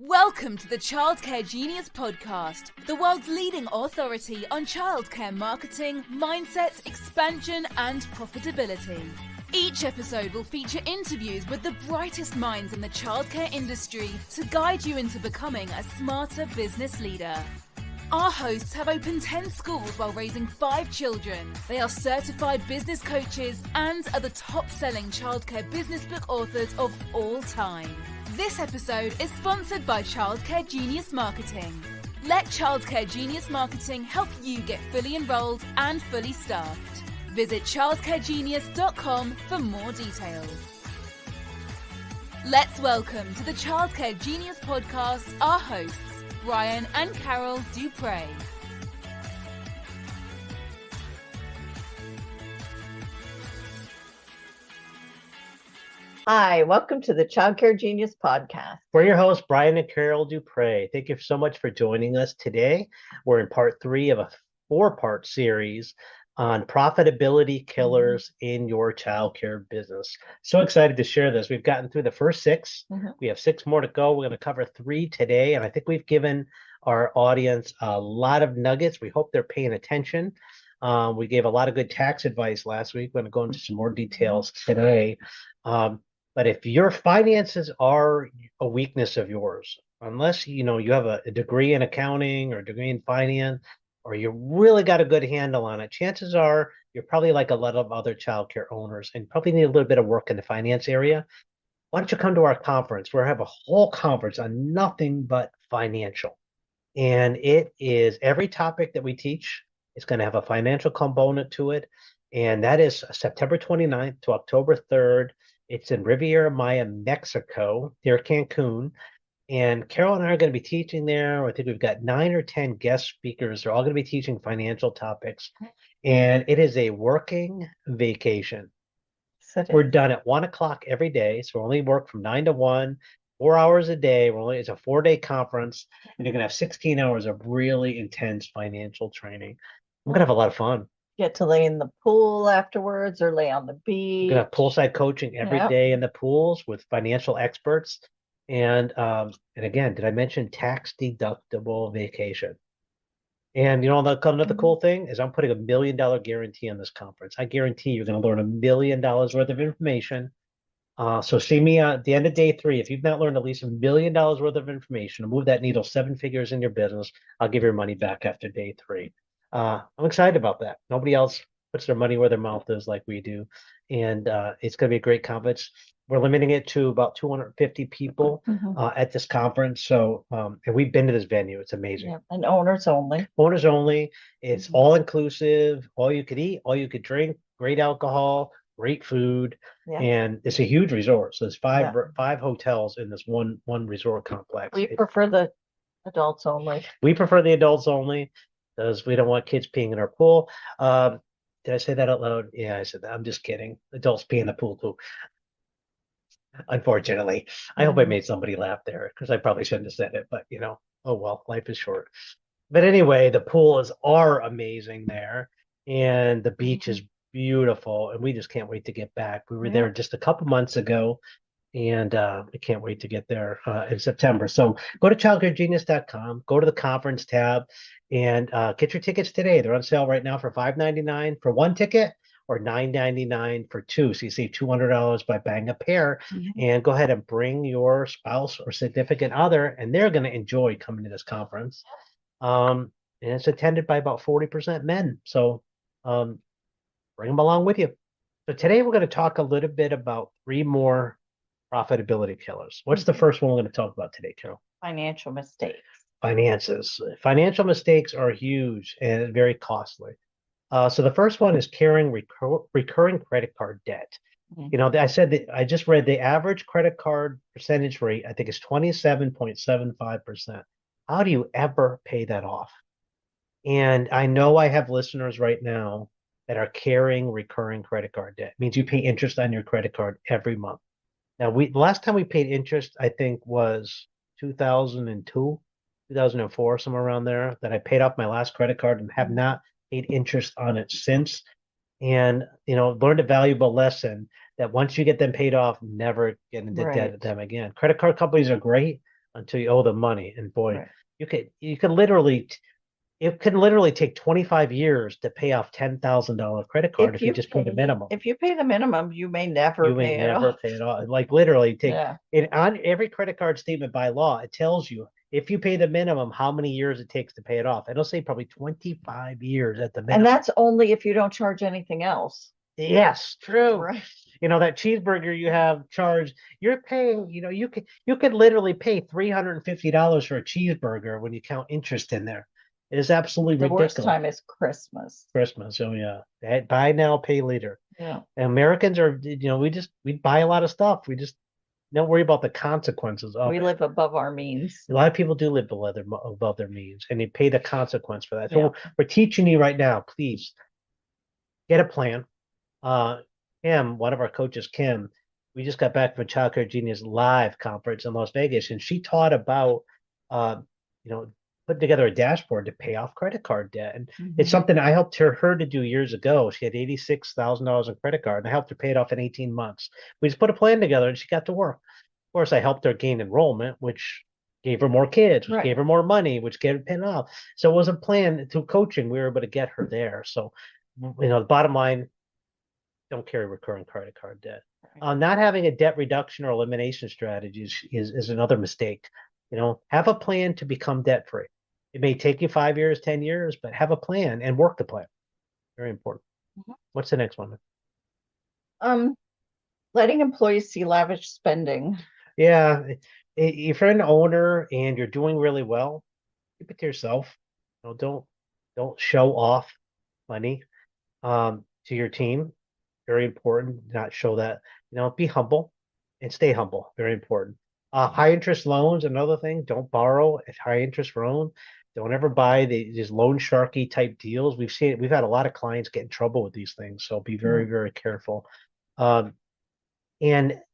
Welcome to the Childcare Genius Podcast, the world's leading authority on childcare marketing, mindset, expansion, and profitability. Each episode will feature interviews with the brightest minds in the childcare industry to guide you into becoming a smarter business leader. Our hosts have opened 10 schools while raising 5 children. They are certified business coaches and are the top-selling childcare business book authors of all time. This episode is sponsored by Childcare Genius Marketing. Let Childcare Genius Marketing help you get fully enrolled and fully staffed. Visit childcaregenius.com for more details. Let's welcome to the Childcare Genius Podcast our hosts, Brian and Carol Duprey. Hi, welcome to the Childcare Genius Podcast. We're your hosts, Brian and Carol Duprey. Thank you so much for joining us today. We're in part 3 of a 4-part series on profitability killers in your childcare business. So excited to share this. We've gotten through the first 6. We have 6 more to go. We're going to cover 3 today, and I think we've given our audience a lot of nuggets. We hope they're paying attention. We gave a lot of good tax advice last week. We're going to go into some more details today. But if your finances are a weakness of yours, unless you have a degree in accounting or a degree in finance, or you really got a good handle on it, chances are you're probably like a lot of other childcare owners and probably need a little bit of work in the finance area. Why don't you come to our conference? We'll have a whole conference on nothing but financial. And it is every topic that we teach is going to have a financial component to it. And that is September 29th to October 3rd. It's in Riviera Maya, Mexico, near Cancun. And Carol and I are going to be teaching there. I think we've got 9 or 10 guest speakers. They're all going to be teaching financial topics. And it is a working vacation. We're done at 1 o'clock every day. So we only work from 9 to 1, 4 hours a day. It's a 4-day conference. And you're going to have 16 hours of really intense financial training. I'm going to have a lot of fun. Get to lay in the pool afterwards or lay on the beach. We're going to have poolside coaching every day in the pools with financial experts. And again, did I mention tax deductible vacation? And another cool thing is I'm putting $1 million guarantee on this conference. I guarantee you're going to learn $1 million worth of information. So see me at the end of day 3. If you've not learned at least $1 million worth of information, move that needle 7 figures in your business, I'll give your money back after day 3. I'm excited about that. Nobody else puts their money where their mouth is like we do. And it's going to be a great conference. We're limiting it to about 250 people at this conference. So, and we've been to this venue. It's amazing. Yeah, and owners only. Owners only. It's all inclusive, all you could eat, all you could drink, great alcohol, great food. Yeah. And it's a huge resort. So there's 5 hotels in this one resort complex. We prefer the adults only. We prefer the adults only because we don't want kids peeing in our pool. Did I say that out loud? Yeah, I said that. I'm just kidding. Adults pee in the pool too. Unfortunately, I hope I made somebody laugh there because I probably shouldn't have said it, but oh well, life is short. But anyway, the pools are amazing there and the beach is beautiful and we just can't wait to get back. We were there just a couple months ago and we can't wait to get there in September. So go to childcaregenius.com, go to the conference tab and get your tickets today. They're on sale right now for $5.99 for 1 ticket or $9.99 for 2. So you save $200 by buying a pair. And go ahead and bring your spouse or significant other, and they're going to enjoy coming to this conference. And it's attended by about 40% men. So bring them along with you. So today we're going to talk a little bit about 3 more profitability killers. What's the first one we're going to talk about today, Carol? Financial mistakes. Finances. Financial mistakes are huge and very costly. So the first one is carrying recurring credit card debt. I said that I just read the average credit card percentage rate, I think is 27.75%. How do you ever pay that off? And I know I have listeners right now that are carrying recurring credit card debt. It means you pay interest on your credit card every month. Now, the last time we paid interest, I think, was 2002, 2004, somewhere around there, that I paid off my last credit card and have not paid interest on it since. And, learned a valuable lesson that once you get them paid off, never get into debt with them again. Credit card companies are great, until you owe them money. And boy, Right. you could literally it can literally take 25 years to pay off $10,000 credit card if you just pay the minimum. If you pay the minimum, you may never You may pay it never off. pay it off. Like literally take Yeah. it on every credit card statement by law, it tells you if you pay the minimum, how many years it takes to pay it off. It'll say probably 25 years at the And minimum. that's only if you don't charge anything else. Yes, true. Right. That cheeseburger you have charged, you're paying, you could literally pay $350 for a cheeseburger when you count interest in there. It is absolutely The ridiculous. worst time is Christmas. Christmas, oh yeah. Buy now, pay later. Yeah. And Americans are, we buy a lot of stuff. We just don't worry about the consequences of We it. live above our means. A lot of people do live above their means, and they pay the consequence for that. So Yeah. we're teaching you right now, please get a plan. Kim, one of our coaches, Kim, we just got back from a Child Care Genius live conference in Las Vegas, and she taught about, putting together a dashboard to pay off credit card debt. And it's something I helped her to do years ago. She had $86,000 in credit card, and I helped her pay it off in 18 months. We just put a plan together, and she got to work. Of course, I helped her gain enrollment, which gave her more kids, which gave her more money, which gave her paid off. So it was a plan through coaching. We were able to get her there. So, the bottom line, don't carry recurring credit card debt. Not having a debt reduction or elimination strategy is another mistake. Have a plan to become debt free. It may take you 5 years, 10 years, but have a plan and work the plan. Very important. What's the next one? Letting employees see lavish spending. Yeah. If you're an owner and you're doing really well, keep it to yourself. Don't show off money to your team. Very important. Not show that. Be humble and stay humble. Very important. High interest loans, another thing. Don't borrow at high interest loan. Don't ever buy these loan sharky type deals. We've had a lot of clients get in trouble with these things. So be very, very careful. And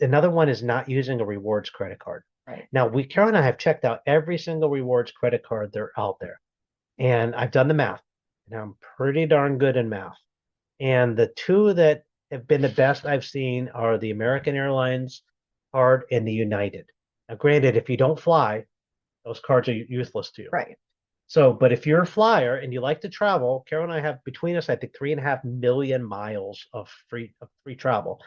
another one is not using a rewards credit card. Right. Now, Carol and I have checked out every single rewards credit card they're out there. And I've done the math. And I'm pretty darn good in math. And the two that have been the best I've seen are the American Airlines card and the United. Now, granted, if you don't fly, those cards are useless to you. Right. So, but if you're a flyer and you like to travel, Carol and I have between us, I think 3.5 million miles of free travel.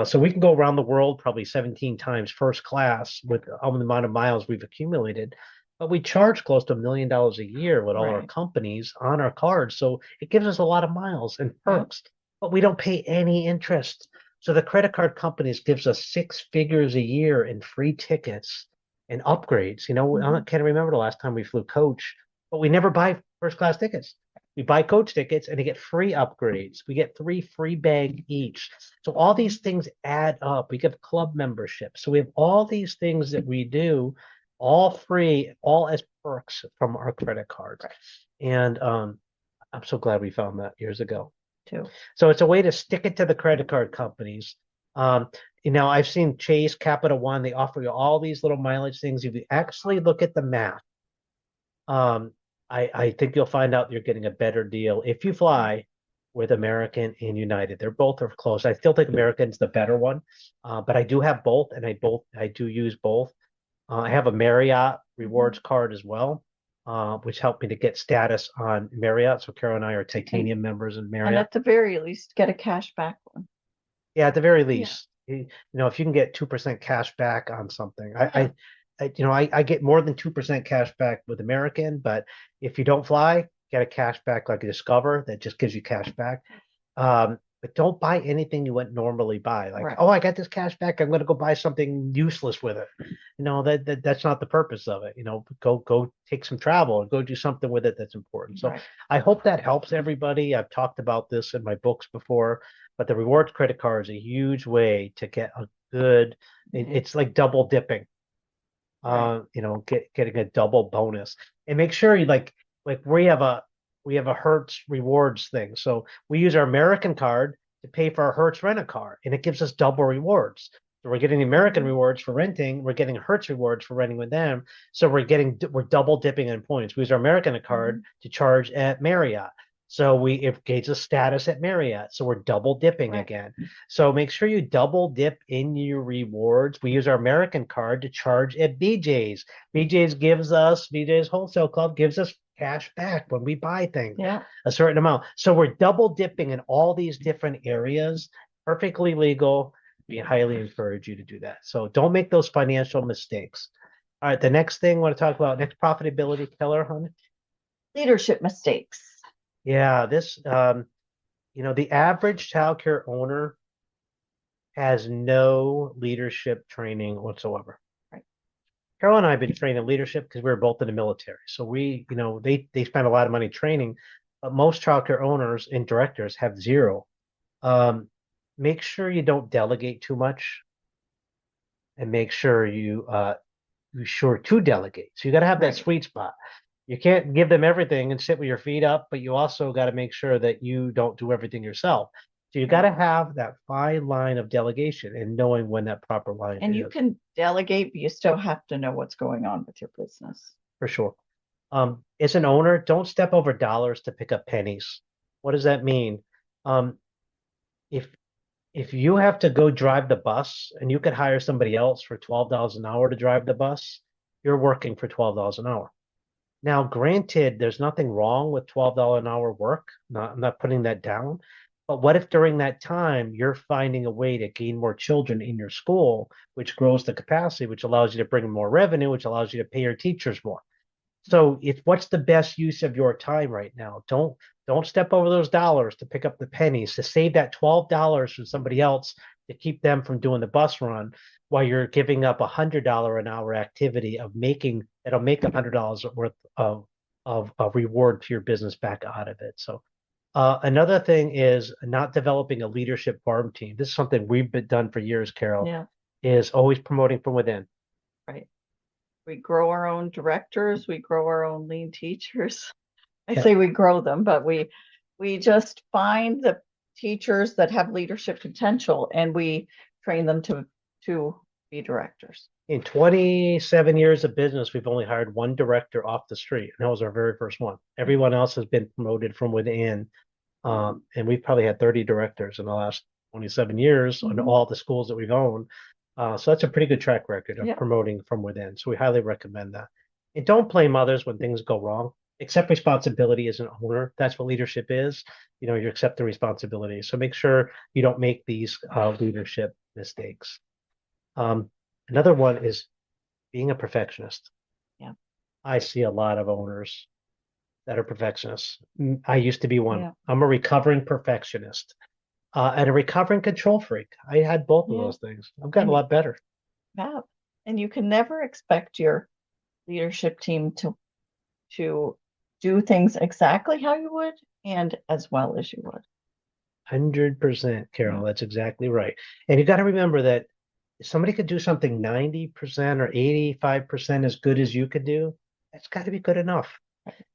So we can go around the world probably 17 times first class with the amount of miles we've accumulated. But we charge close to $1 million a year with all our companies on our cards. So it gives us a lot of miles and perks, but we don't pay any interest. So the credit card companies gives us 6 figures a year in free tickets and upgrades. I can't remember the last time we flew coach, but we never buy first class tickets. We buy coach tickets and they get free upgrades. We get 3 free bag each. So all these things add up. We get club membership. So we have all these things that we do, all free, all as perks from our credit cards. And I'm so glad we found that years ago. Too. So it's a way to stick it to the credit card companies. I've seen Chase, Capital One, they offer you all these little mileage things. If you actually look at the math, I think you'll find out you're getting a better deal if you fly with American and United. They're both are close. I still think American's the better one, but I do have both, and I do use both. I have a Marriott rewards card as well, which helped me to get status on Marriott. So Carol and I are titanium members in Marriott. And at the very least, get a cash back one. Yeah, at the very least, if you can get 2% cash back on something, I get more than 2% cash back with American, but if you don't fly, get a cash back like a Discover that just gives you cash back. But don't buy anything you wouldn't normally buy. Like, oh, I got this cash back, I'm going to go buy something useless with it. That's not the purpose of it. Go take some travel and go do something with it that's important. So I hope that helps everybody. I've talked about this in my books before, but the rewards credit card is a huge way to get a good. It's like double dipping. Getting a double bonus, and make sure you like we have a Hertz rewards thing. So we use our American card to pay for our Hertz rent-a-car, and it gives us double rewards. So we're getting the American rewards for renting, we're getting Hertz rewards for renting with them. So we're double dipping in points. We use our American card to charge at Marriott. So it gauges a status at Marriott. So we're double dipping Right. again. So make sure you double dip in your rewards. We use our American card to charge at BJ's. BJ's Wholesale Club gives us cash back when we buy things, Yeah. a certain amount. So we're double dipping in all these different areas, perfectly legal. We highly encourage you to do that. So don't make those financial mistakes. All right, the next thing I want to talk about, next profitability killer, honey. Leadership mistakes. Yeah, the average childcare owner has no leadership training whatsoever. Right. Carol and I have been trained in leadership because we were both in the military. So they spend a lot of money training, but most childcare owners and directors have zero. Make sure you don't delegate too much, and make sure you're sure to delegate. So you got to have that Right. sweet spot. You can't give them everything and sit with your feet up, but you also got to make sure that you don't do everything yourself. So you got to have that fine line of delegation and knowing when that proper line And is. you can delegate, but you still have to know what's going on with your business. For sure. As an owner, don't step over dollars to pick up pennies. What does that mean? Um, if if you have to go drive the bus and you could hire somebody else for $12 an hour to drive the bus, you're working for $12 an hour. Now, granted, there's nothing wrong with $12 an hour work. I'm not putting that down. But what if during that time you're finding a way to gain more children in your school, which grows the capacity, which allows you to bring in more revenue, which allows you to pay your teachers more? So what's the best use of your time right now? Don't step over those dollars to pick up the pennies, to save that $12 from somebody else to keep them from doing the bus run while you're giving up $100 an hour activity that'll make $100 worth of reward to your business back out of it. So another thing is not developing a leadership farm team. This is something we've been done for years, Carol. Yeah. Is always promoting from within. Right. We grow our own directors, we grow our own lean teachers. I Yeah. say we grow them, but we just find the teachers that have leadership potential and we train them to be directors. In 27 years of business, we've only hired one director off the street, and that was our very first one. Everyone else has been promoted from within. And we've probably had 30 directors in the last 27 years on all the schools that we've owned. So that's a pretty good track record of promoting from within. So we highly recommend that. And don't blame others when things go wrong. Accept responsibility as an owner. That's what leadership is. You accept the responsibility. So make sure you don't make these leadership mistakes. Another one is being a perfectionist. Yeah. I see a lot of owners that are perfectionists. I used to be one. Yeah. I'm a recovering perfectionist and a recovering control freak. I had both of those things. I've gotten a lot better. Yeah. And you can never expect your leadership team to do things exactly how you would and as well as you would. 100%, Carol. That's exactly right. And you got to remember that if somebody could do something 90% or 85% as good as you could do, that's got to be good enough.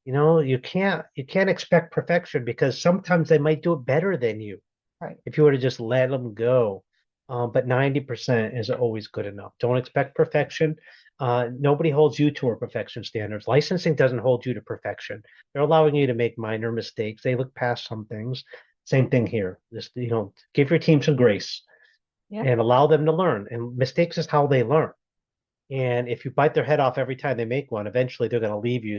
You can't expect perfection because sometimes they might do it better than you. Right. If you were to just let them go. But 90% is always good enough. Don't expect perfection. Nobody holds you to our perfection standards. Licensing doesn't hold you to perfection. They're allowing you to make minor mistakes. They look past some things. Same thing here. Just, give your team some grace and allow them to learn. And mistakes is how they learn. And if you bite their head off every time they make one, eventually they're going to leave you.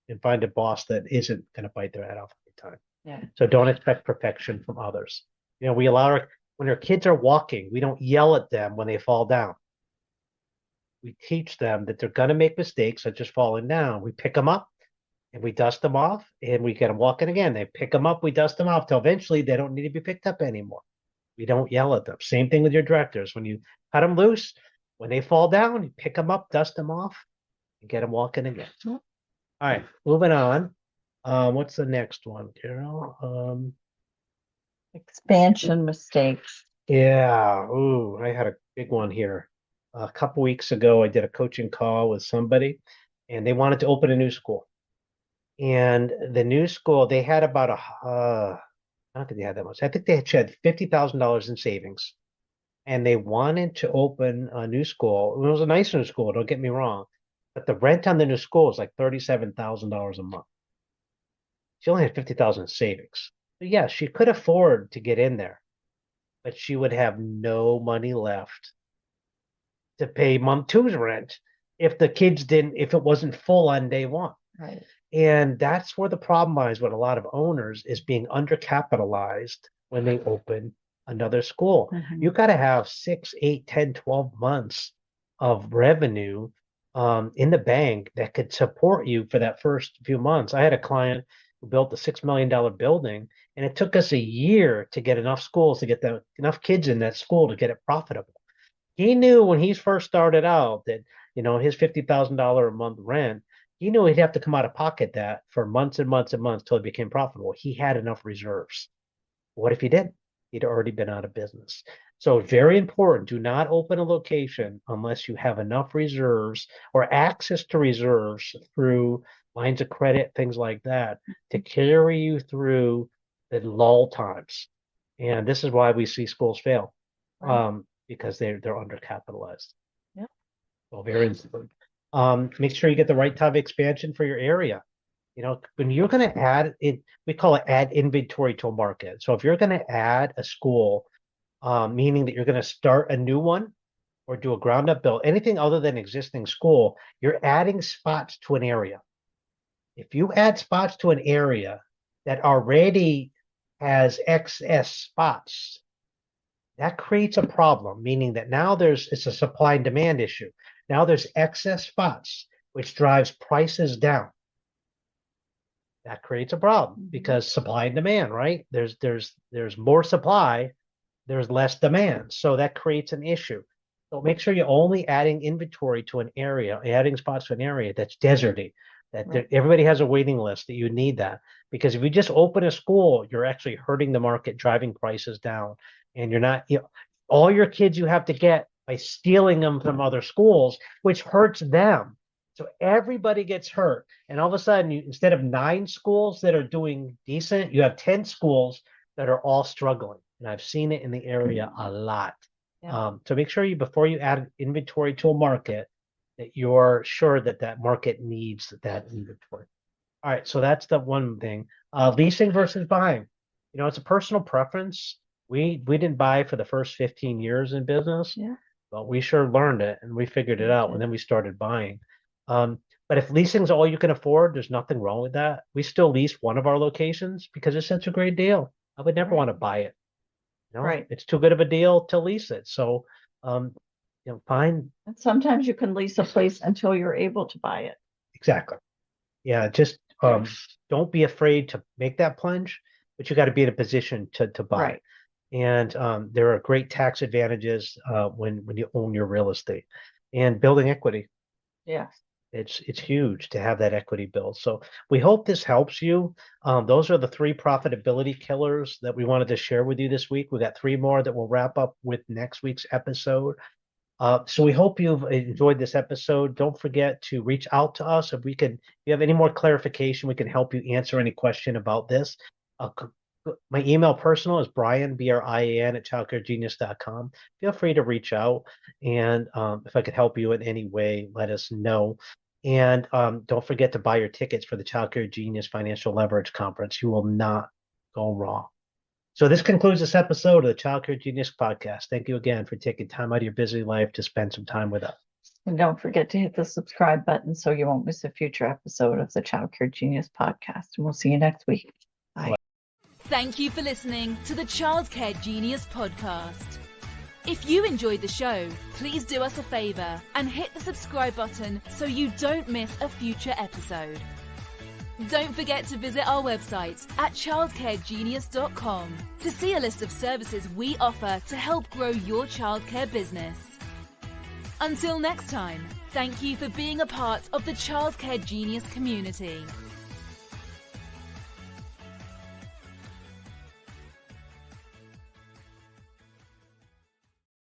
And find a boss that isn't going to bite their head off every time. Yeah. So don't expect perfection from others. We allow when our kids are walking, we don't yell at them when they fall down. We teach them that they're going to make mistakes, such as falling down. We pick them up and we dust them off and we get them walking again. They pick them up, we dust them off till eventually they don't need to be picked up anymore. We don't yell at them. Same thing with your directors. When you cut them loose, when they fall down, you pick them up, dust them off, and get them walking again. All right, moving on. What's the next one, Carol? Expansion mistakes. Yeah. Ooh, I had a big one here. A couple weeks ago, I did a coaching call with somebody, and they wanted to open a new school. And the new school, they had about I don't think they had that much. I think they had $50,000 in savings, and they wanted to open a new school. It was a nice new school, don't get me wrong, but the rent on the new school is like $37,000 a month. She only had 50,000 in savings. So yeah, she could afford to get in there, but she would have no money left to pay month two's rent if if it wasn't full on day one. Right. And that's where the problem lies with a lot of owners is being undercapitalized when they open another school. Mhm. You got to have 6, 8, 10, 12 months of revenue in the bank that could support you for that first few months. I had a client who built a $6 million building, and it took us a year to get enough schools to get enough kids in that school to get it profitable. He knew when he first started out that, his $50,000 a month rent, he knew he'd have to come out of pocket that for months and months and months till it became profitable. He had enough reserves. What if he didn't? He'd already been out of business. So very important. Do not open a location unless you have enough reserves or access to reserves through lines of credit, things like that, to carry you through the lull times. And this is why we see schools fail, Right. because they're undercapitalized. Yeah. So very important. Make sure you get the right type of expansion for your area. When you're going to add it, we call it add inventory to a market. So if you're going to add a school, meaning that you're going to start a new one or do a ground up build, anything other than existing school, you're adding spots to an area. If you add spots to an area that already has excess spots, that creates a problem, meaning that now it's a supply and demand issue. Now there's excess spots, which drives prices down. That creates a problem because supply and demand, right? There's more supply, there's less demand. So that creates an issue. So make sure you're only adding inventory to an area, adding spots to an area that's deserty, that everybody has a waiting list, that you need that. Because if you just open a school, you're actually hurting the market, driving prices down. And you're not, all your kids you have to get by stealing them from other schools, which hurts them. So everybody gets hurt. And all of a sudden, instead of 9 schools that are doing decent, you have 10 schools that are all struggling. And I've seen it in the area a lot. Yeah. So make sure before you add inventory to a market, that you're sure that market needs that inventory. All right, so that's the one thing. Leasing versus buying. It's a personal preference. We didn't buy for the first 15 years in business, but we sure learned it and we figured it out, and then we started buying. But if leasing is all you can afford, there's nothing wrong with that. We still lease one of our locations because it's such a great deal. I would never want to buy it. Right. It's too good of a deal to lease it. So, fine. And sometimes you can lease a place until you're able to buy it. Exactly. Yeah, just don't be afraid to make that plunge, but you got to be in a position to buy. Right. And there are great tax advantages when you own your real estate and building equity. Yes. It's huge to have that equity build. So we hope this helps you. Those are the 3 profitability killers that we wanted to share with you this week. We got 3 more that we'll wrap up with next week's episode. So we hope you've enjoyed this episode. Don't forget to reach out to us if you have any more clarification, we can help you answer any question about this. My email personal is Brian, BRIAN at childcaregenius.com. Feel free to reach out. And if I could help you in any way, let us know. And don't forget to buy your tickets for the Child Care Genius Financial Leverage Conference. You will not go wrong. So this concludes this episode of the Child Care Genius podcast. Thank you again for taking time out of your busy life to spend some time with us. And don't forget to hit the subscribe button so you won't miss a future episode of the Child Care Genius podcast. And we'll see you next week. Bye. Thank you for listening to the Child Care Genius podcast. If you enjoyed the show, please do us a favor and hit the subscribe button so you don't miss a future episode. Don't forget to visit our website at childcaregenius.com to see a list of services we offer to help grow your childcare business. Until next time, thank you for being a part of the Childcare Genius community.